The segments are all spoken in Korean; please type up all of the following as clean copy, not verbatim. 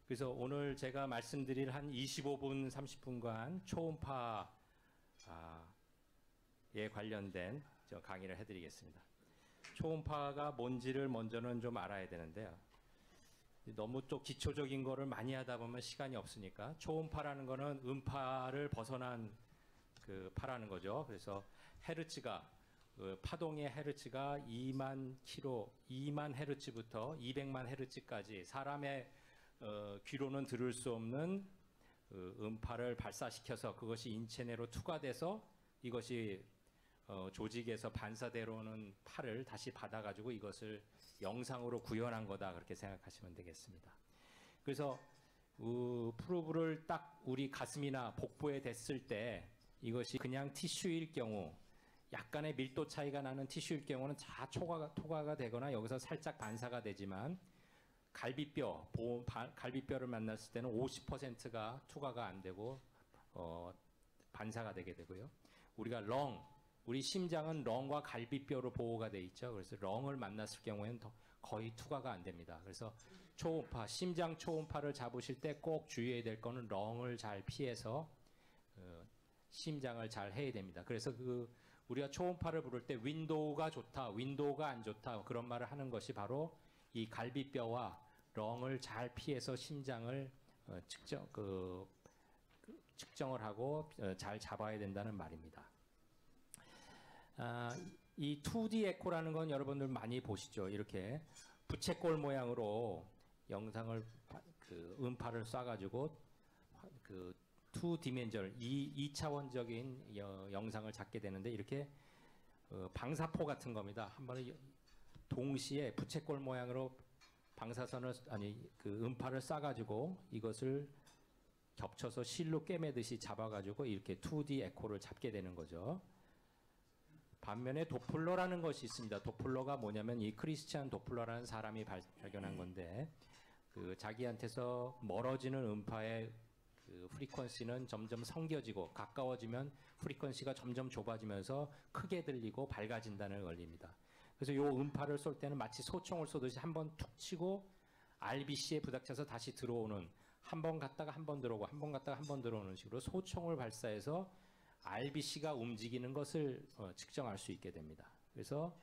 그래서 오늘 제가 말씀드릴 한 25분, 30분간 초음파에 관련된 강의를 해드리겠습니다. 초음파가 뭔지를 먼저는 좀 알아야 되는데요. 너무 또 기초적인 거를 많이 하다 보면 시간이 없으니까 초음파라는 거는 음파를 벗어난 그 파라는 거죠. 그래서 헤르츠가 파동의 헤르츠가 2만 헤르츠부터 200만 헤르츠까지 사람의 귀로는 들을 수 없는 음파를 발사시켜서 그것이 인체 내로 투과돼서 이것이 조직에서 반사되어오는 파를 다시 받아가지고 이것을 영상으로 구현한 거다, 그렇게 생각하시면 되겠습니다. 그래서 프로브를 딱 우리 가슴이나 복부에 댔을 때 이것이 그냥 티슈일 경우, 약간의 밀도 차이가 나는 티슈일 경우는 다 토과가 되거나 여기서 살짝 반사가 되지만 갈비뼈를 만났을 때는 50%가 투과가 안 되고 반사가 되게 되고요. 우리가 우리 심장은 렁과 갈비뼈로 보호가 돼 있죠. 그래서 렁을 만났을 경우에는 거의 투과가 안 됩니다. 그래서 초음파, 심장 초음파를 잡으실 때 꼭 주의해야 될 거는 렁을 잘 피해서 심장을 잘 해야 됩니다. 그래서 우리가 초음파를 부를 때 윈도우가 좋다, 윈도우가 안 좋다, 그런 말을 하는 것이 바로 이 갈비뼈와 렁을 잘 피해서 심장을 측정을 하고 잘 잡아야 된다는 말입니다. 이 2D 에코라는 건 여러분들 많이 보시죠. 이렇게 부채꼴 모양으로 영상을 음파를 쏴가지고 2디멘전을 2차원적인 영상을 잡게 되는데 이렇게 방사포 같은 겁니다. 한 번에 동시에 부채꼴 모양으로 음파를 쏴가지고 이것을 겹쳐서 실로 꿰매듯이 잡아가지고 이렇게 2D 에코를 잡게 되는 거죠. 반면에 도플러라는 것이 있습니다. 도플러가 뭐냐면 이 크리스티안 도플러라는 사람이 발견한 건데 자기한테서 멀어지는 음파의 프리퀀시는 점점 성겨지고 가까워지면 프리퀀시가 점점 좁아지면서 크게 들리고 밝아진다는 원리입니다. 그래서 이 음파를 쏠 때는 마치 소총을 쏘듯이 한 번 툭 치고 RBC에 부닥쳐서 다시 들어오는, 한 번 갔다가 한 번 들어오고 한 번 갔다가 한 번 들어오는 식으로 소총을 발사해서 RBC가 움직이는 것을 측정할 수 있게 됩니다. 그래서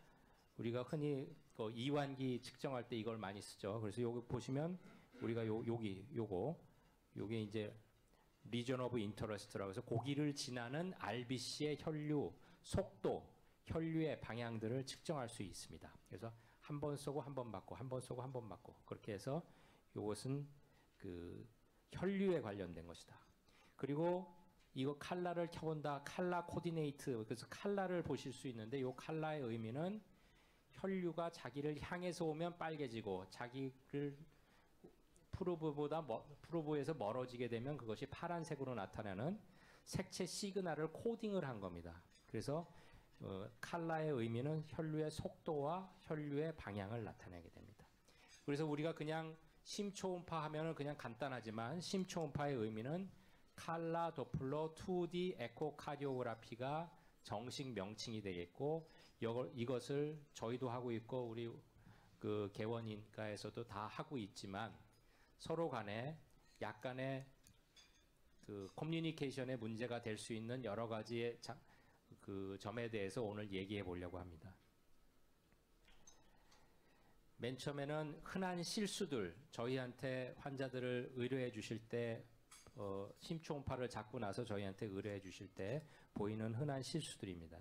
우리가 흔히 이완기 측정할 때 이걸 많이 쓰죠. 그래서 여기 보시면 우리가 요게 이제 리전 오브 인터레스트라고 해서 고기를 지나는 RBC의 혈류 속도, 혈류의 방향들을 측정할 수 있습니다. 그래서 한 번 쏘고 한 번 맞고 한 번 쏘고 한 번 맞고 그렇게 해서 이것은 혈류에 관련된 것이다. 그리고 이거 칼라를 켜본다, 칼라 코디네이트, 그래서 칼라를 보실 수 있는데 이 칼라의 의미는 혈류가 자기를 향해서 오면 빨개지고 자기를 프로브에서 멀어지게 되면 그것이 파란색으로 나타나는 색채 시그널을 코딩을 한 겁니다. 그래서 칼라의 의미는 혈류의 속도와 혈류의 방향을 나타내게 됩니다. 그래서 우리가 그냥 심초음파 하면은 그냥 간단하지만 심초음파의 의미는 칼라 도플러 2D 에코카디오그라피가 정식 명칭이 되겠고 이것을 저희도 하고 있고 우리 개원인과에서도 다 하고 있지만 서로 간에 약간의 커뮤니케이션의 문제가 될 수 있는 여러 가지의 점에 대해서 오늘 얘기해 보려고 합니다. 맨 처음에는 흔한 실수들, 저희한테 환자들을 의뢰해 주실 때 심초음파를 잡고 나서 저희한테 의뢰해 주실 때 보이는 흔한 실수들입니다.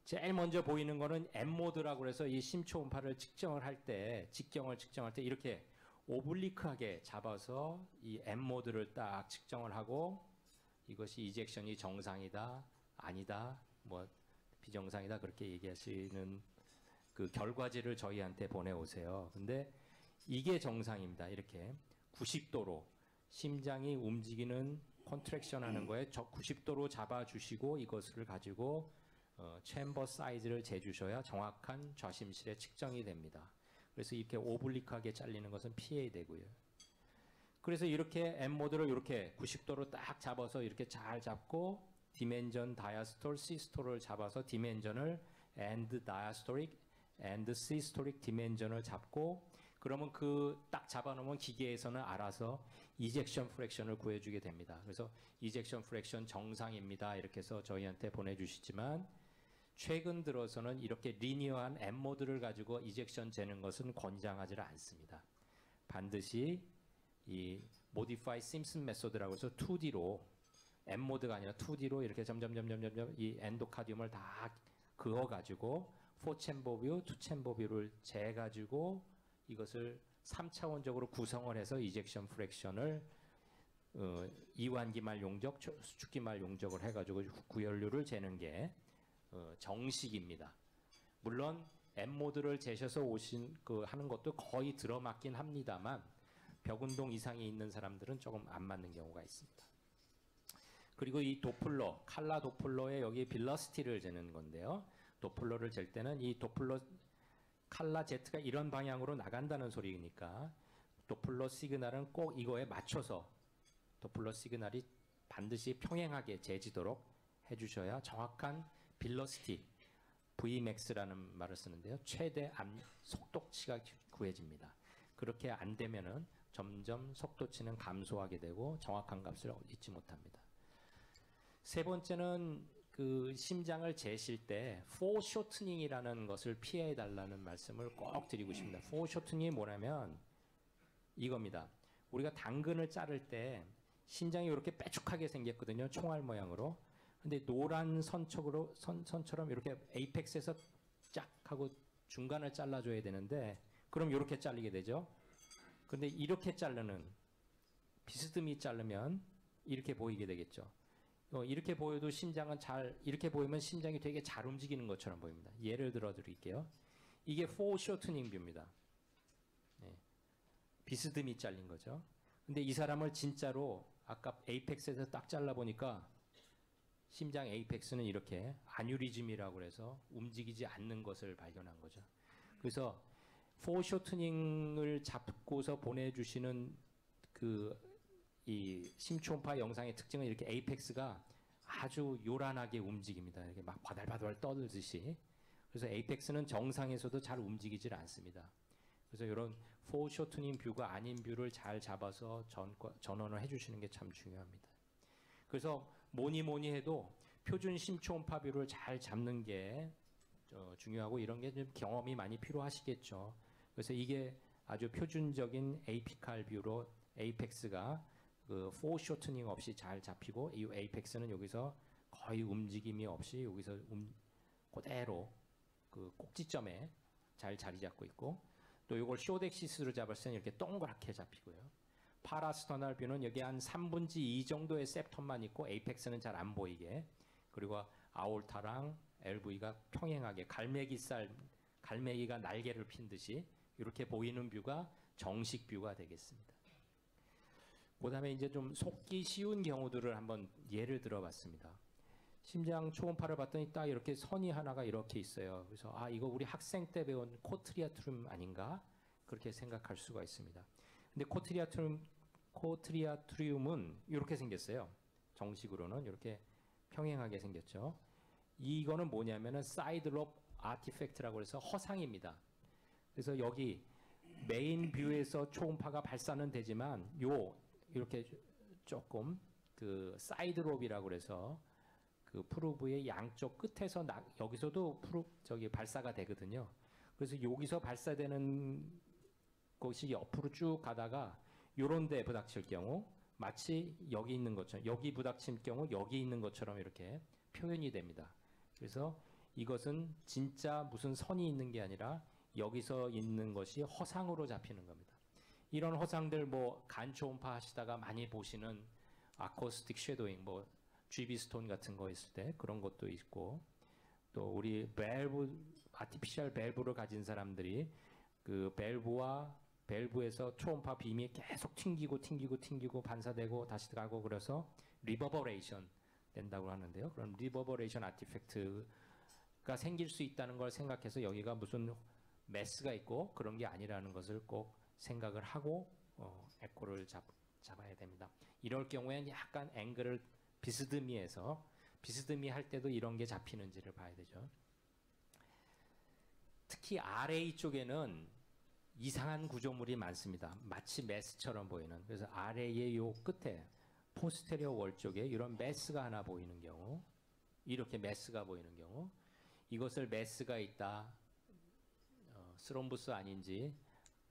제일 먼저 보이는 거는 M모드라고 해서 이 심초음파를 직경을 측정할 때 이렇게 오블리크하게 잡아서 이 M모드를 딱 측정을 하고 이것이 이젝션이 정상이다, 아니다, 비정상이다 그렇게 얘기하시는 결과지를 저희한테 보내오세요. 근데 이게 정상입니다. 이렇게 90도로 심장이 움직이는 컨트랙션 하는 거에 90도로 잡아주시고 이것을 가지고 챔버 사이즈를 재주셔야 정확한 좌심실에 측정이 됩니다. 그래서 이렇게 오블리크하게 잘리는 것은 피해야 되고요. 그래서 이렇게 M모드를 이렇게 90도로 딱 잡아서 이렇게 잘 잡고 디멘전, 다이아스톨, 시스톨을 잡아서 디멘전을 and diastolic and systolic 디멘전을 잡고 그러면 그 딱 잡아놓으면 기계에서는 알아서 이젝션 프랙션을 구해주게 됩니다. 그래서 이젝션 프랙션 정상입니다. 이렇게 해서 저희한테 보내주시지만 최근 들어서는 이렇게 리니어한 M 모드를 가지고 이젝션 재는 것은 권장하지 않습니다. 반드시 이 Modify Simpson Method라고 해서 2D로 M 모드가 아니라 2D로 이렇게 점점 이 엔도카디움을 다 그어가지고 4챔버 뷰, 2챔버 뷰를 재가지고 이것을 3차원적으로 구성을 해서 이젝션 프랙션을 이완기말 용적, 수축기말 용적을 해가지고 구연료를 재는 게 정식입니다. 물론 M 모드를 재셔서 오신 하는 것도 거의 들어맞긴 합니다만 벽운동 이상이 있는 사람들은 조금 안 맞는 경우가 있습니다. 그리고 이 도플러, 칼라 도플러에 여기 빌러시티를 재는 건데요. 도플러를 잴 때는 이 도플러 칼라 Z가 이런 방향으로 나간다는 소리니까 도플러 시그널은 꼭 이거에 맞춰서 도플러 시그널이 반드시 평행하게 재지도록 해주셔야 정확한 빌러시티, Vmax라는 말을 쓰는데요. 최대 속도치가 구해집니다. 그렇게 안 되면은 점점 속도치는 감소하게 되고 정확한 값을 잊지 못합니다. 세 번째는 그 심장을 재실 때 포쇼트닝이라는 것을 피해 달라는 말씀을 꼭 드리고 싶습니다. 포쇼트닝이 뭐냐면 이겁니다. 우리가 당근을 자를 때 심장이 이렇게 빼쭉하게 생겼거든요. 총알 모양으로. 근데 노란 선처럼 이렇게 에이펙스에서 쫙 하고 중간을 잘라줘야 되는데 그럼 이렇게 잘리게 되죠. 근데 이렇게 자르는 비스듬히 자르면 이렇게 보이게 되겠죠. 이렇게 보여도 심장은 이렇게 보이면 심장이 되게 잘 움직이는 것처럼 보입니다. 예를 들어 드릴게요. 이게 포쇼트닝 뷰입니다. 네. 비스듬히 잘린 거죠. 근데 이 사람을 진짜로 아까 에이펙스에서 딱 잘라보니까 심장 에이펙스는 이렇게 아뉴리즘이라고 해서 움직이지 않는 것을 발견한 거죠. 그래서 포쇼트닝을 잡고서 보내주시는 이 심초음파 영상의 특징은 이렇게 에이펙스가 아주 요란하게 움직입니다. 이렇게 막 바달바달 떠들듯이. 그래서 에이펙스는 정상에서도 잘 움직이질 않습니다. 그래서 이런 포쇼트닝 뷰가 아닌 뷰를 잘 잡아서 전원을 해주시는 게 참 중요합니다. 그래서 뭐니 해도 표준 심초음파 뷰를 잘 잡는 게 중요하고 이런 게 좀 경험이 많이 필요하시겠죠. 그래서 이게 아주 표준적인 에이피칼 뷰로 에이펙스가 그 포쇼트닝 없이 잘 잡히고 이 에이펙스는 여기서 거의 움직임이 없이 여기서 그대로 그 꼭지점에 잘 자리 잡고 있고 또 이걸 쇼덱시스로 잡았을 때는 이렇게 동그랗게 잡히고요. 파라스터널 뷰는 여기 한 3분의 2 정도의 셉텀만 있고 에이펙스는 잘 안 보이게 그리고 아올타랑 LV가 평행하게 갈매기가 날개를 핀 듯이 이렇게 보이는 뷰가 정식 뷰가 되겠습니다. 그 다음에 이제 좀 속기 쉬운 경우들을 한번 예를 들어봤습니다. 심장 초음파를 봤더니 딱 이렇게 선이 하나가 이렇게 있어요. 그래서 이거 우리 학생 때 배운 코트리아트룸 아닌가? 그렇게 생각할 수가 있습니다. 근데 코트리아트룸은 이렇게 생겼어요. 정식으로는 이렇게 평행하게 생겼죠. 이거는 뭐냐면은 사이드롭 아티팩트라고 해서 허상입니다. 그래서 여기 메인 뷰에서 초음파가 발사는 되지만 이렇게 조금 그 사이드롭이라고 그래서 그 프루브의 양쪽 끝에서 여기서도 발사가 되거든요. 그래서 여기서 발사되는 것이 옆으로 쭉 가다가 요런 데 부닥칠 경우 마치 여기 있는 것처럼 여기 부닥칠 경우 여기 있는 것처럼 이렇게 표현이 됩니다. 그래서 이것은 진짜 무슨 선이 있는 게 아니라 여기서 있는 것이 허상으로 잡히는 겁니다. 이런 허상들 간 초음파 하시다가 많이 보시는 아코스틱 쉐도잉 GB 스톤 같은 거 있을 때 그런 것도 있고 또 우리 아티피셜 밸브를 가진 사람들이 그 밸브에서 초음파 빔이 계속 튕기고 반사되고 다시 가고 그래서 리버버레이션 된다고 하는데요. 그런 리버버레이션 아티팩트가 생길 수 있다는 걸 생각해서 여기가 무슨 메스가 있고 그런 게 아니라는 것을 꼭 생각을 하고 에코를 잡아야 됩니다. 이럴 경우에는 약간 앵글을 비스듬히 할 때도 이런 게 잡히는지를 봐야 되죠. 특히 RA 쪽에는 이상한 구조물이 많습니다. 마치 메스처럼 보이는. 그래서 아래의 요 끝에 포스테리어 월 쪽에 이런 메스가 하나 보이는 경우, 이렇게 메스가 보이는 경우, 이것을 메스가 있다, 스롬부스 아닌지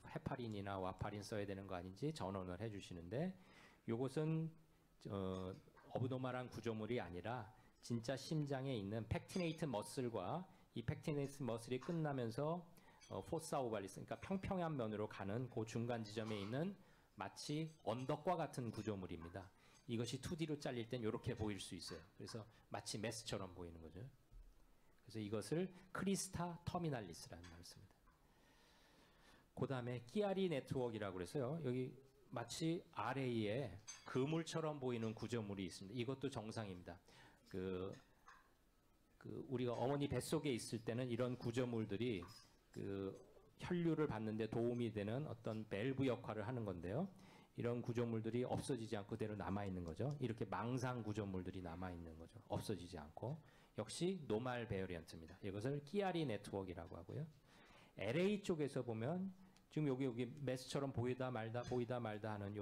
헤파린이나 와파린 써야 되는 거 아닌지 전원을 해주시는데, 이것은 어브노멀한 구조물이 아니라 진짜 심장에 있는 팩티네이트 머슬과 이 팩티네이트 머슬이 끝나면서 포사 오발리스, 그러니까 평평한 면으로 가는 그 중간 지점에 있는 마치 언덕과 같은 구조물입니다. 이것이 2D로 잘릴 땐 이렇게 보일 수 있어요. 그래서 마치 메스처럼 보이는 거죠. 그래서 이것을 크리스타 터미날리스라는 말을 씁니다. 그 다음에 끼아리 네트워크라고 그래서요. 여기 마치 아래에 그물처럼 보이는 구조물이 있습니다. 이것도 정상입니다. 우리가 어머니 뱃속에 있을 때는 이런 구조물들이 혈류를 받는데 도움이 되는 어떤 밸브 역할을 하는 건데요. 이런 구조물들이 없어지지 않고 그대로 남아있는 거죠. 이렇게 망상 구조물들이 남아있는 거죠. 없어지지 않고. 역시 노말 베어리언트입니다. 이것을 끼아리 네트워크라고 하고요. LA 쪽에서 보면 지금 여기 메스처럼 보이다 말다 하는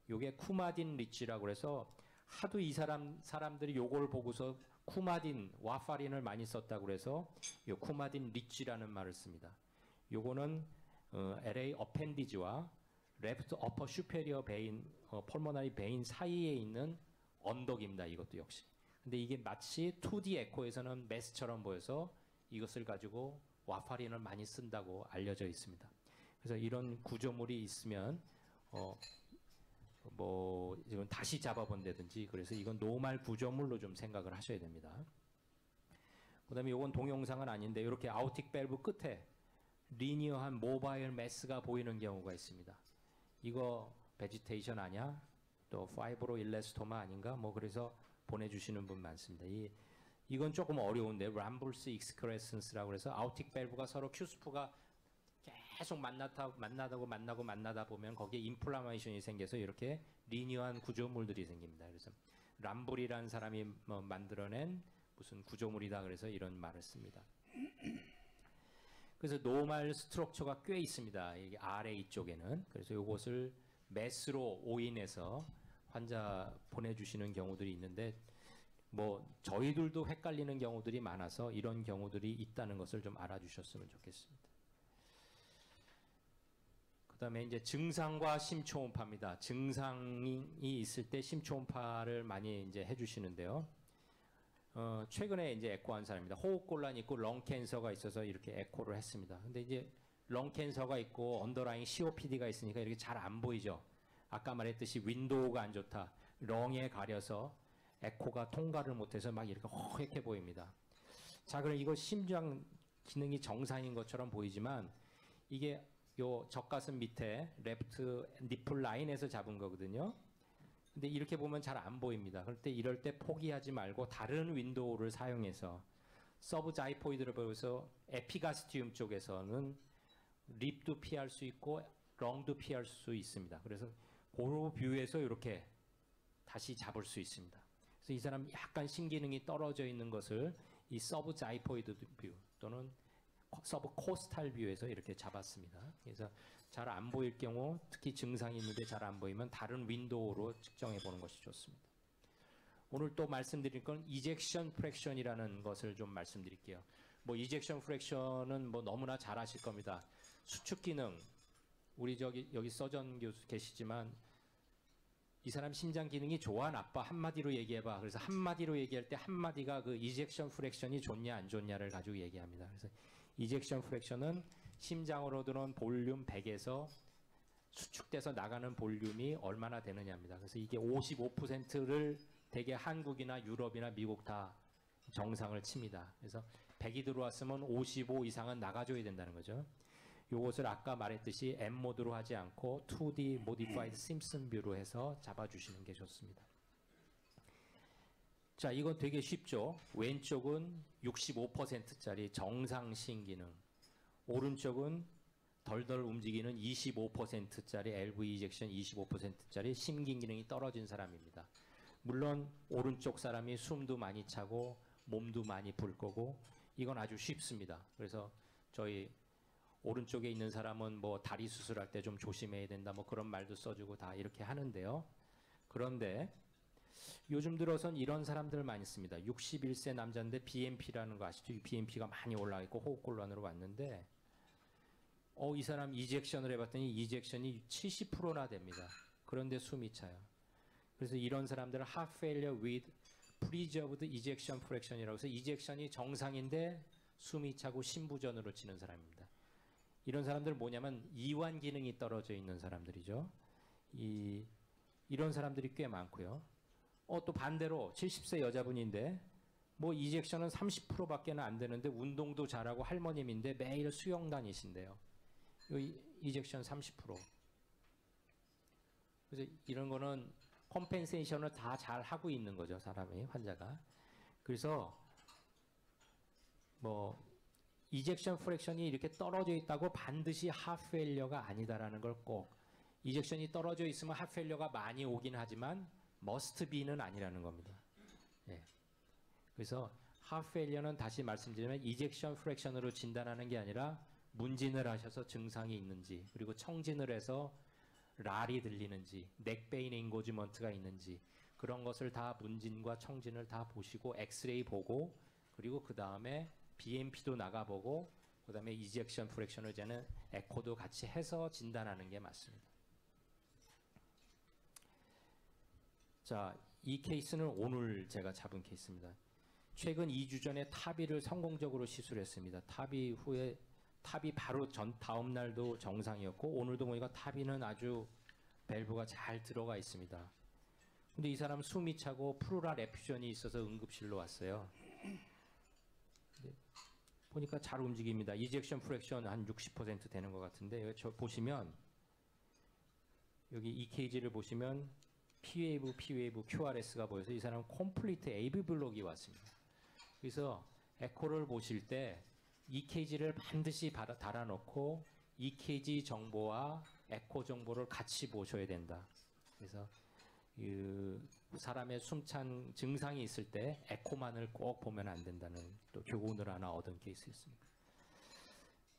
요게 쿠마딘 리치라고 해서 하도 이 사람들이 요걸 보고서 쿠마딘, 와파린을 많이 썼다고 그래서 요 쿠마딘 리치라는 말을 씁니다. 요거는 LA 어펜디지와 레프트 어퍼 슈페리어 베인, 폴모나리 베인 사이에 있는 언덕입니다. 이것도 역시. 근데 이게 마치 2D 에코에서는 메스처럼 보여서 이것을 가지고 와파린을 많이 쓴다고 알려져 있습니다. 그래서 이런 구조물이 있으면 이건 다시 잡아본다든지, 그래서 이건 노말 구조물로 좀 생각을 하셔야 됩니다. 그 다음에 이건 동영상은 아닌데 이렇게 아우틱 밸브 끝에 리니어한 모바일 메스가 보이는 경우가 있습니다. 이거 베지테이션 아니야? 또 파이브로 일레스토마 아닌가? 그래서 보내주시는 분 많습니다. 이건 조금 어려운데 람불스 익스크레센스라고 해서 아우틱 밸브가 서로 큐스프가 계속 만나다 보면 거기에 인플라메이션이 생겨서 이렇게 리니어한 구조물들이 생깁니다. 그래서 람불이라는 사람이 만들어낸 무슨 구조물이다 그래서 이런 말을 씁니다. 그래서 노말 스트럭처가 꽤 있습니다. 이 RA 쪽에는. 그래서 이것을 메스로 오인해서 환자 보내주시는 경우들이 있는데, 저희들도 헷갈리는 경우들이 많아서 이런 경우들이 있다는 것을 좀 알아주셨으면 좋겠습니다. 그 다음에 이제 증상과 심초음파입니다. 증상이 있을 때 심초음파를 많이 이제 해주시는데요. 최근에 이제 에코한 사람입니다. 호흡곤란이 있고 렁 캔서가 있어서 이렇게 에코를 했습니다. 근데 이제 렁 캔서가 있고 언더라인 COPD가 있으니까 이렇게 잘 안 보이죠. 아까 말했듯이 윈도우가 안 좋다. 렁에 가려서 에코가 통과를 못해서 막 이렇게 허옇게 보입니다. 자, 그럼 이거 심장 기능이 정상인 것처럼 보이지만 이게 요 젖가슴 밑에 레프트 니플 라인에서 잡은 거거든요. 근데 이렇게 보면 잘 안 보입니다. 이럴 때 포기하지 말고 다른 윈도우를 사용해서 서브자이포이드를 보여서 에피가스티움 쪽에서는 립도 피할 수 있고 렁도 피할 수 있습니다. 그래서 고로 뷰에서 이렇게 다시 잡을 수 있습니다. 그래서 이 사람 약간 심기능이 떨어져 있는 것을 이 서브자이포이드 뷰 또는 서브 코스탈 뷰에서 이렇게 잡았습니다. 그래서 잘 안 보일 경우, 특히 증상이 있는데 잘 안 보이면 다른 윈도우로 측정해 보는 것이 좋습니다. 오늘 또 말씀드릴 건 이젝션 프랙션이라는 것을 좀 말씀드릴게요. 이젝션 프랙션은 너무나 잘 아실 겁니다. 수축 기능, 우리 여기 서전 교수 계시지만 이 사람 심장 기능이 좋아 나빠 한마디로 얘기해봐. 그래서 한마디로 얘기할 때 한마디가 그 이젝션 프랙션이 좋냐 안 좋냐를 가지고 얘기합니다. 그래서 이젝션 프랙션은 심장으로 들어온 볼륨 100에서 수축돼서 나가는 볼륨이 얼마나 되느냐입니다. 그래서 이게 55%를 대개 한국이나 유럽이나 미국 다 정상을 칩니다. 그래서 100이 들어왔으면 55 이상은 나가줘야 된다는 거죠. 이것을 아까 말했듯이 M 모드로 하지 않고 2D Modified Simpson 뷰로 해서 잡아주시는 게 좋습니다. 자, 이건 되게 쉽죠. 왼쪽은 65%짜리 정상 심기능, 오른쪽은 덜덜 움직이는 25%짜리 LV 이젝션 25%짜리 심기능이 떨어진 사람입니다. 물론 오른쪽 사람이 숨도 많이 차고 몸도 많이 불 거고 이건 아주 쉽습니다. 그래서 저희 오른쪽에 있는 사람은 뭐 다리 수술할 때 좀 조심해야 된다 뭐 그런 말도 써주고 다 이렇게 하는데요. 그런데 요즘 들어선 이런 사람들 많이 씁니다. 61세 남자인데 BNP라는 거 아시죠? BNP가 많이 올라가 있고 호흡곤란으로 왔는데 이 사람 이젝션을 해봤더니 이젝션이 70%나 됩니다. 그런데 숨이 차요. 그래서 이런 사람들은 heart failure with preserved ejection fraction이라고 해서 이젝션이 정상인데 숨이 차고 심부전으로 치는 사람입니다. 이런 사람들은 뭐냐면 이완 기능이 떨어져 있는 사람들이죠. 이런 사람들이 꽤 많고요. 또 반대로 70세 여자분인데 뭐 이젝션은 30%밖에 안 되는데 운동도 잘하고 할머님인데 매일 수영 다니신대요. 이젝션 30%. 그래서 이런 거는 컴펜세이션을 다 잘 하고 있는 거죠, 사람이, 환자가. 그래서 뭐 이젝션 프랙션이 이렇게 떨어져 있다고 반드시 하프페일러가 아니다라는 걸 꼭, 이젝션이 떨어져 있으면 하프페일러가 많이 오긴 하지만 must be는 아니라는 겁니다. 예. 그래서 하프페일러는 다시 말씀드리면 이젝션 프랙션으로 진단하는 게 아니라 문진을 하셔서 증상이 있는지, 그리고 청진을 해서 랄이 들리는지, 넥베인 인고지먼트가 있는지, 그런 것을 다 문진과 청진을 다 보시고 엑스레이 보고, 그리고 그 다음에 BMP도 나가보고, 그 다음에 이젝션 프랙션을 재는 에코도 같이 해서 진단하는 게 맞습니다. 자, 이 케이스는 오늘 제가 잡은 케이스입니다. 최근 2주 전에 타비를 성공적으로 시술했습니다. 타비 후에 탑이 바로 다음 날도 정상이었고 오늘도 보니까 탑이는 아주 밸브가 잘 들어가 있습니다. 근데 이 사람 숨이 차고 프루랄 에퓨전이 있어서 응급실로 왔어요. 보니까 잘 움직입니다. 이젝션 프랙션 한 60% 되는 것 같은데 여기 보시면 여기 EKG를 보시면 P웨이브, QRS가 보여서 이 사람은 컴플리트 AV 블록이 왔습니다. 그래서 에코를 보실 때 EKG를 반드시 달아놓고 EKG 정보와 에코 정보를 같이 보셔야 된다. 그래서 사람의 숨찬 증상이 있을 때 에코만을 꼭 보면 안 된다는 또 교훈을 하나 얻은 케이스였습니다.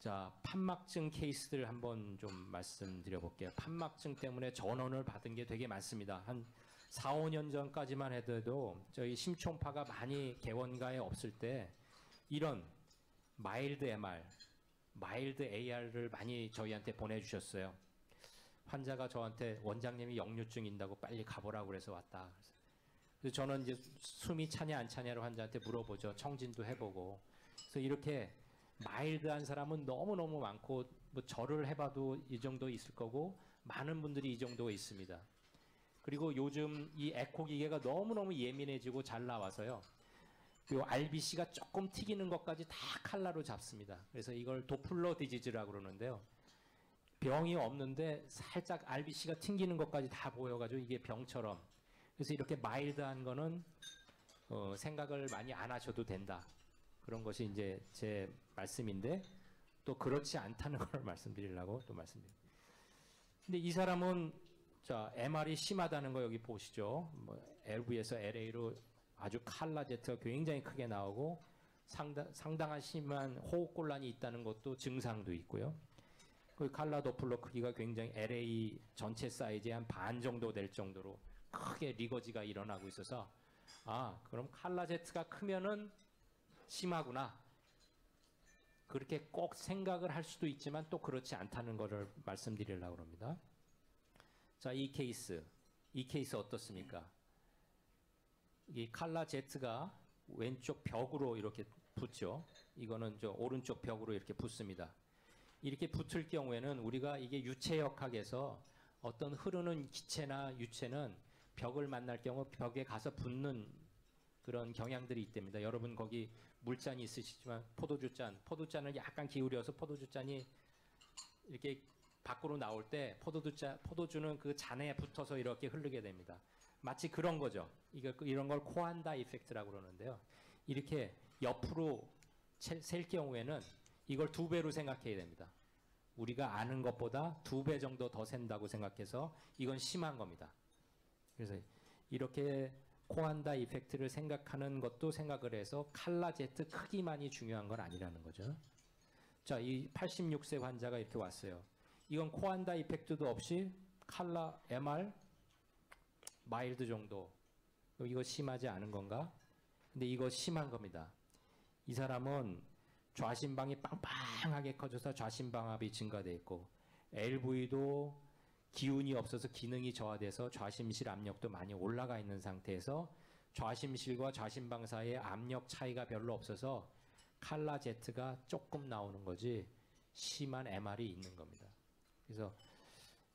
자, 판막증 케이스들 한번 좀 말씀드려 볼게요. 판막증 때문에 전원을 받은 게 되게 많습니다. 한 4, 5년 전까지만 해도 저희 심촌파가 많이 개원가에 없을 때 이런 마일드 MR, 마일드 AR를 많이 저희한테 보내주셨어요. 환자가 저한테 원장님이 역류증 있다고 빨리 가보라고 그래서 왔다. 그래서 저는 이제 숨이 차냐 안 차냐를 환자한테 물어보죠. 청진도 해보고. 그래서 이렇게 마일드한 사람은 너무너무 많고 뭐 저를 해봐도 이 정도 있을 거고 많은 분들이 이 정도가 있습니다. 그리고 요즘 이 에코 기계가 너무너무 예민해지고 잘 나와서요. 요 RBC가 조금 튀기는 것까지 다 칼라로 잡습니다. 그래서 이걸 도플러 디지즈라고 그러는데요. 병이 없는데 살짝 RBC가 튕기는 것까지 다 보여가지고 이게 병처럼. 그래서 이렇게 마일드한 거는 생각을 많이 안 하셔도 된다. 그런 것이 이제 제 말씀인데 또 그렇지 않다는 걸 말씀드리려고 또 말씀드립니다. 근데 이 사람은 자 MR이 심하다는 거 여기 보시죠. 뭐 LV에서 LA로 아주 칼라 제트가 굉장히 크게 나오고 상당한 심한 호흡곤란이 있다는 것도 증상도 있고요. 그 칼라 도플러 크기가 굉장히 LA 전체 사이즈의 한 반 정도 될 정도로 크게 리거지가 일어나고 있어서 그럼 칼라 제트가 크면은 심하구나. 그렇게 꼭 생각을 할 수도 있지만 또 그렇지 않다는 것을 말씀드리려고 합니다. 자, 이 케이스 어떻습니까? 이 칼라 제트가 왼쪽 벽으로 이렇게 붙죠. 이거는 저 오른쪽 벽으로 이렇게 붙습니다. 이렇게 붙을 경우에는 우리가 이게 유체역학에서 어떤 흐르는 기체나 유체는 벽을 만날 경우 벽에 가서 붙는 그런 경향들이 있답니다. 여러분 거기 물잔이 있으시지만 포도잔을 약간 기울여서 포도주잔이 이렇게 밖으로 나올 때 포도주는 그 잔에 붙어서 이렇게 흐르게 됩니다. 마치 그런 거죠. 이런 걸 코안다 이펙트라고 그러는데요. 이렇게 옆으로 셀 경우에는 이걸 2배로 생각해야 됩니다. 우리가 아는 것보다 2배 정도 더 샌다고 생각해서 이건 심한 겁니다. 그래서 이렇게 코안다 이펙트를 생각하는 것도 생각을 해서 칼라 제트 크기만이 중요한 건 아니라는 거죠. 자, 이 86세 환자가 이렇게 왔어요. 이건 코안다 이펙트도 없이 칼라 MR 마일드 정도. 이거 심하지 않은 건가? 근데 이거 심한 겁니다. 이 사람은 좌심방이 빵빵하게 커져서 좌심방압이 증가돼 있고 LV도 기운이 없어서 기능이 저하돼서 좌심실 압력도 많이 올라가 있는 상태에서 좌심실과 좌심방 사이에 압력 차이가 별로 없어서 칼라 Z가 조금 나오는 거지 심한 MR이 있는 겁니다. 그래서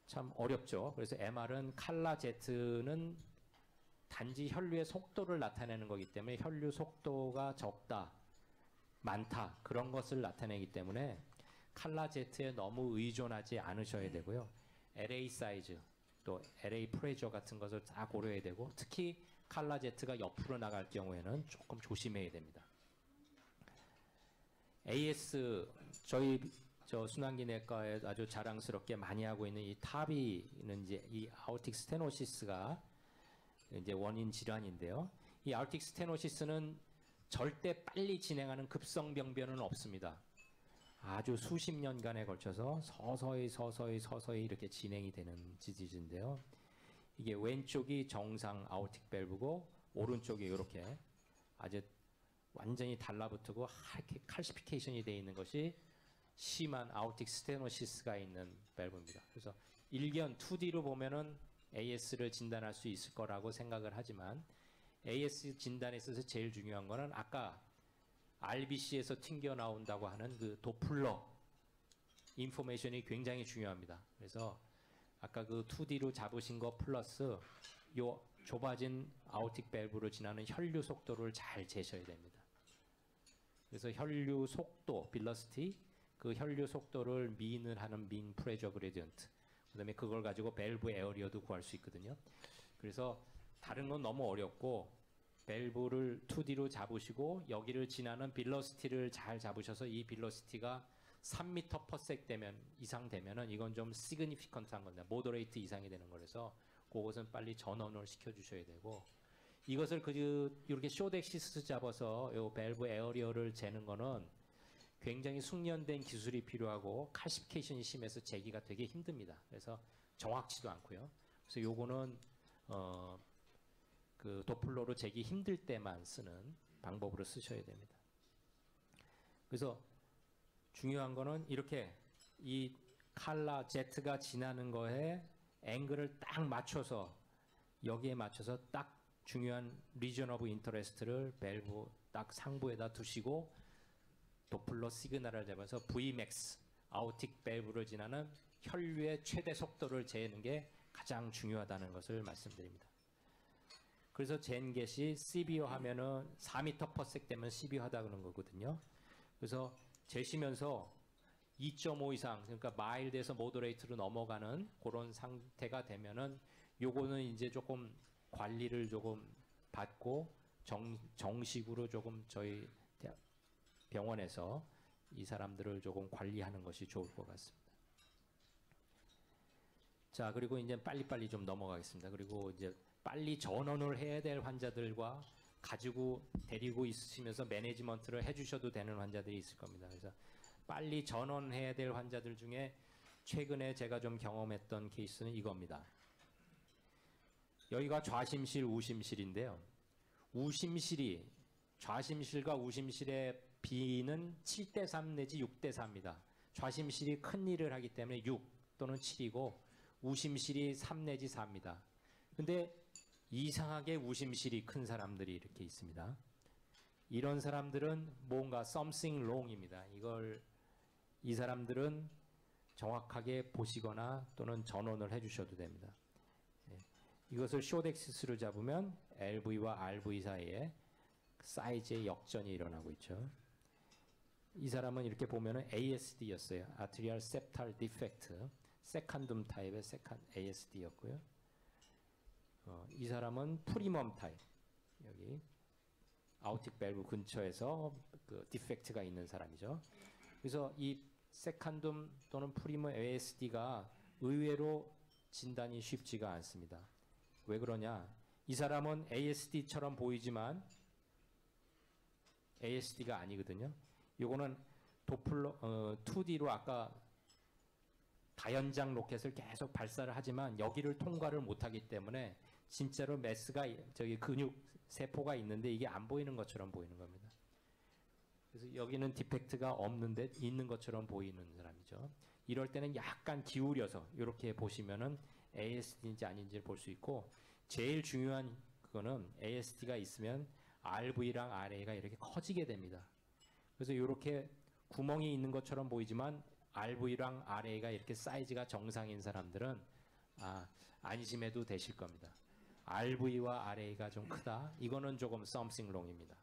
참 어렵죠. 그래서 MR은 칼라 Z는 단지 혈류의 속도를 나타내는 거기 때문에 혈류 속도가 적다, 많다 그런 것을 나타내기 때문에 칼라 Z에 너무 의존하지 않으셔야 되고요. LA 사이즈 또 LA 프레저 같은 것을 다 고려해야 되고 특히 칼라 Z가 옆으로 나갈 경우에는 조금 조심해야 됩니다. AS 저희 순환기내과에 아주 자랑스럽게 많이 하고 있는 이 타비는 이제 이 아오틱 스테노시스가 이제 원인 질환인데요. 이 아오틱 스테노시스는 절대 빨리 진행하는 급성 병변은 없습니다. 아주 수십 년간에 걸쳐서 서서히 이렇게 진행이 되는 디지즈인데요. 이게 왼쪽이 정상 아오틱 밸브고 오른쪽이 이렇게 아주 완전히 달라붙고 이렇게 칼시피케이션이 되어 있는 것이 심한 아오틱 스테노시스가 있는 밸브입니다. 그래서 일견 2D로 보면은 AS를 진단할 수 있을 거라고 생각을 하지만 AS 진단에 있어서 제일 중요한 거는 아까 RBC에서 튕겨 나온다고 하는 그 도플러 인포메이션이 굉장히 중요합니다. 그래서 아까 그 2D로 잡으신 거 플러스 요 좁아진 아오틱 밸브로 지나는 혈류 속도를 잘 재셔야 됩니다. 그래서 혈류 속도, 빌러시티, 그 혈류 속도를 미인을 하는 민 프레저 그레디언트, 그다음에 그걸 가지고 밸브 에어리어도 구할 수 있거든요. 그래서 다른 건 너무 어렵고 밸브를 2D로 잡으시고 여기를 지나는 빌러시티를 잘 잡으셔서 이 빌러시티가 3m/s 이상 되면은 이건 좀 시그니피컨트한 건데 모더레이트 이상이 되는 거라서 그것은 빨리 전원을 시켜주셔야 되고 이것을 이렇게 쇼덱시스 잡아서 요 밸브 에어리어를 재는 거는 굉장히 숙련된 기술이 필요하고 칼시피케이션이 심해서 재기가 되게 힘듭니다. 그래서 정확치도 않고요. 그래서 요거는 그 도플러로 재기 힘들 때만 쓰는 방법으로 쓰셔야 됩니다. 그래서 중요한 거는 이렇게 이 칼라 Z가 지나는 거에 앵글을 딱 맞춰서 여기에 맞춰서 딱 중요한 리전 오브 인터레스트를 밸브 딱 상부에다 두시고 도플러 시그널을 잡아서 Vmax 아오틱 밸브를 지나는 혈류의 최대 속도를 재는 게 가장 중요하다는 것을 말씀드립니다. 그래서 잰 get이 CBO 하면은 4m/s 되면 CBO하다 그런 거거든요. 그래서 재시면서 2.5 이상 그러니까 마일드에서 모더레이트로 넘어가는 그런 상태가 되면은 요거는 이제 조금 관리를 조금 받고 정식으로 조금 저희 병원에서 이 사람들을 조금 관리하는 것이 좋을 것 같습니다. 자, 그리고 이제 빨리빨리 좀 넘어가겠습니다. 그리고 이제 빨리 전원을 해야 될 환자들과 가지고 데리고 있으시면서 매니지먼트를 해주셔도 되는 환자들이 있을 겁니다. 그래서 빨리 전원해야 될 환자들 중에 최근에 제가 좀 경험했던 케이스는 이겁니다. 여기가 좌심실, 우심실인데요. 우심실이 좌심실과 우심실의 비는 7:3 내지 6:4입니다. 좌심실이 큰 일을 하기 때문에 6 또는 7이고 우심실이 3 내지 4입니다. 근데 이상하게 우심실이 큰 사람들이 이렇게 있습니다. 이런 사람들은 뭔가 something wrong입니다. 이 사람들은 정확하게 보시거나 또는 전원을 해주셔도 됩니다. 이것을 쇼덱시스로 잡으면 LV와 RV 사이에 사이즈의 역전이 일어나고 있죠. 이 사람은 이렇게 보면은 ASD였어요. Atrial Septal Defect, 세칸둠 타입의 ASD였고요. 이 사람은 프리멈 타입, 여기 아오틱 밸브 근처에서 그 디펙트가 있는 사람이죠. 그래서 이 세칸둠 또는 프리멈 ASD가 의외로 진단이 쉽지가 않습니다. 왜 그러냐? 이 사람은 ASD처럼 보이지만 ASD가 아니거든요. 요거는 도플러 2D로 아까 다연장 로켓을 계속 발사를 하지만 여기를 통과를 못하기 때문에 진짜로 메스가 저기 근육 세포가 있는데 이게 안 보이는 것처럼 보이는 겁니다. 그래서 여기는 디펙트가 없는데 있는 것처럼 보이는 사람이죠. 이럴 때는 약간 기울여서 이렇게 보시면은 ASD인지 아닌지를 볼 수 있고, 제일 중요한 그거는 ASD가 있으면 RV랑 RA가 이렇게 커지게 됩니다. 그래서 이렇게 구멍이 있는 것처럼 보이지만 RV랑 RA가 이렇게 사이즈가 정상인 사람들은 안심해도 되실 겁니다. RV와 RA가 좀 크다. 이거는 조금 something wrong입니다.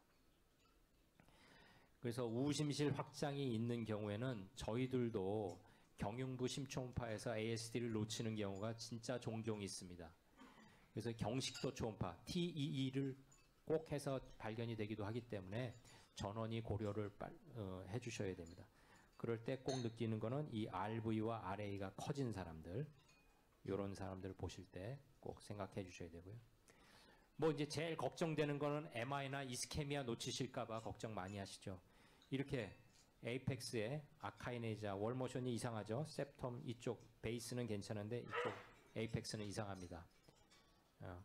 그래서 우심실 확장이 있는 경우에는 저희들도 경흉부 심초음파에서 ASD를 놓치는 경우가 진짜 종종 있습니다. 그래서 경식도 초음파 TEE를 꼭 해서 발견이 되기도 하기 때문에 전원이 고려를 해주셔야 됩니다. 그럴 때 꼭 느끼는 거는 이 RV와 RA가 커진 사람들, 이런 사람들을 보실 때 꼭 생각해 주셔야 되고요. 뭐 이제 제일 걱정되는 거는 MI나 이스케미아 놓치실까봐 걱정 많이 하시죠. 이렇게 에이펙스에 아카이네이자 월모션이 이상하죠. septum 이쪽 베이스는 괜찮은데 이쪽 에이펙스는 이상합니다.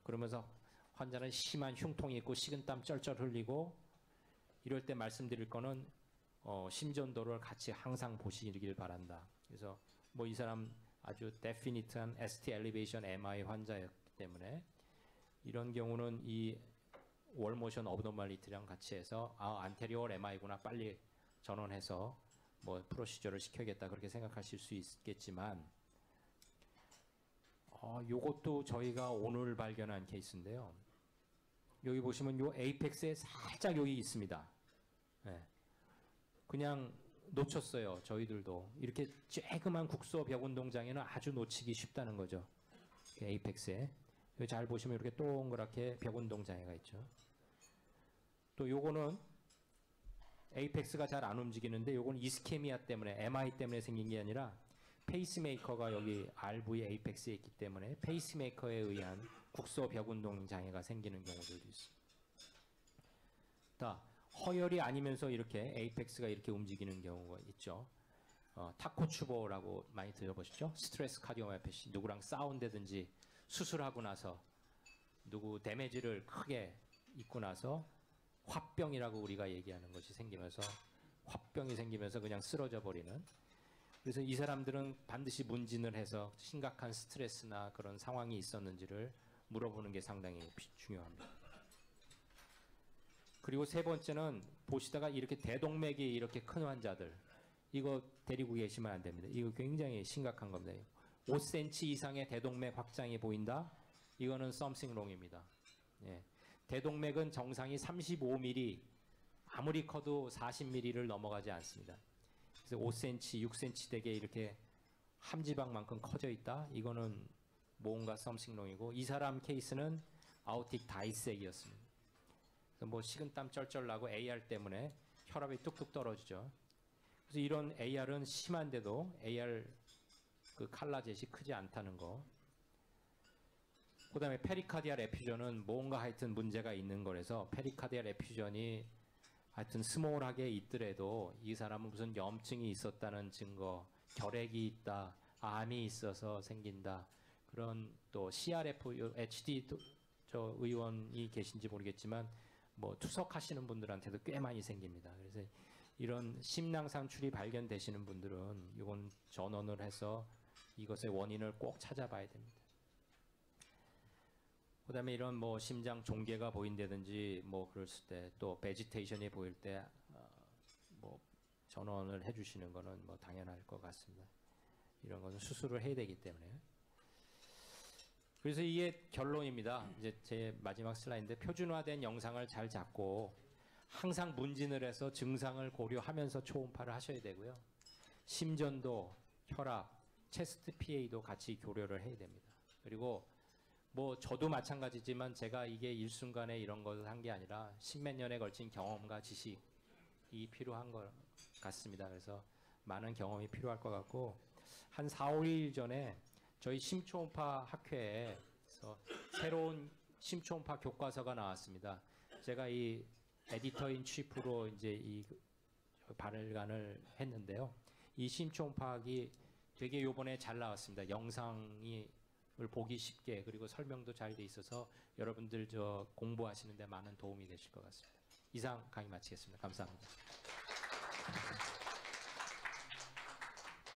그러면서 환자는 심한 흉통이 있고 식은땀 쩔쩔 흘리고, 이럴 때 말씀드릴 거는 심전도를 같이 항상 보시길 바란다. 그래서 뭐 이 사람 아주 데피니트한 ST 엘리베이션 MI 환자였기 때문에 이런 경우는 이 월모션 어브노멀리티랑 같이 해서 안테리어 MI구나, 빨리 전원해서 뭐 프로시저를 시켜야겠다, 그렇게 생각하실 수 있겠지만, 요것도 저희가 오늘 발견한 케이스인데요. 여기 보시면 요 에이펙스에 살짝 여기 있습니다. 네. 그냥 놓쳤어요. 저희들도 이렇게 쬐그만 국소 벽운동장에는 아주 놓치기 쉽다는 거죠. 에이펙스에 여기 잘 보시면 이렇게 동그랗게 벽운동장애가 있죠. 또 요거는 에이펙스가 잘 안 움직이는데 요거는 이스케미아 때문에, MI 때문에 생긴 게 아니라 페이스메이커가 여기 RV 에이펙스에 있기 때문에 페이스메이커에 의한 국소 벽운동 장애가 생기는 경우들도 있습니다. 허혈이 아니면서 이렇게 에이펙스가 이렇게 움직이는 경우가 있죠. 타코추보라고 많이 들어보셨죠? 스트레스 카디오마이패시, 누구랑 싸운다든지 수술하고 나서 누구 데미지를 크게 입고 나서 화병이라고 우리가 얘기하는 것이 생기면서, 화병이 생기면서 그냥 쓰러져 버리는. 그래서 이 사람들은 반드시 문진을 해서 심각한 스트레스나 그런 상황이 있었는지를 물어보는 게 상당히 중요합니다. 그리고 세 번째는 보시다가 이렇게 대동맥이 이렇게 큰 환자들, 이거 데리고 계시면 안 됩니다. 이거 굉장히 심각한 겁니다. 5cm 이상의 대동맥 확장이 보인다? 이거는 something wrong입니다. 예. 대동맥은 정상이 35mm, 아무리 커도 40mm를 넘어가지 않습니다. 그래서 5cm, 6cm 되게 이렇게 함지방만큼 커져 있다? 이거는 뭔가 something wrong이고, 이 사람 케이스는 아오틱 다이색이었습니다. 뭐 식은땀 쩔쩔 나고 AR 때문에 혈압이 뚝뚝 떨어지죠. 그래서 이런 AR은 심한데도 AR 그 칼라젯이 크지 않다는 거. 그다음에 페리카디알 에퓨전은 뭔가 하여튼 문제가 있는 거라서, 페리카디알 에퓨전이 하여튼 스몰하게 있더라도 이 사람은 무슨 염증이 있었다는 증거, 결핵이 있다, 암이 있어서 생긴다, 그런 또 CRF, HD 저 의원이 계신지 모르겠지만 뭐 투석하시는 분들한테도 꽤 많이 생깁니다. 그래서 이런 심낭상출이 발견되시는 분들은 이건 전원을 해서 이것의 원인을 꼭 찾아봐야 됩니다. 그다음에 이런 뭐 심장 종괴가 보인다든지 뭐 그랬을 때, 또 베지테이션이 보일 때 뭐 전원을 해주시는 거는 뭐 당연할 것 같습니다. 이런 것은 수술을 해야 되기 때문에. 그래서 이게 결론입니다. 이제 제 마지막 슬라이드인데, 표준화된 영상을 잘 잡고 항상 문진을 해서 증상을 고려하면서 초음파를 하셔야 되고요. 심전도, 혈압, 체스트 PA도 같이 고려를 해야 됩니다. 그리고 뭐 저도 마찬가지지만 제가 이게 일순간에 이런 것을 한 게 아니라 십몇 년에 걸친 경험과 지식이 필요한 것 같습니다. 그래서 많은 경험이 필요할 것 같고, 한 4, 5일 전에 저희 심초음파 학회에서 새로운 심초음파 교과서가 나왔습니다. 제가 이 에디터인 치프로 이제 이 발간을 했는데요. 이 심초음파학이 되게 요번에 잘 나왔습니다. 영상을 보기 쉽게 그리고 설명도 잘 돼 있어서 여러분들 공부하시는 데 많은 도움이 되실 것 같습니다. 이상 강의 마치겠습니다. 감사합니다.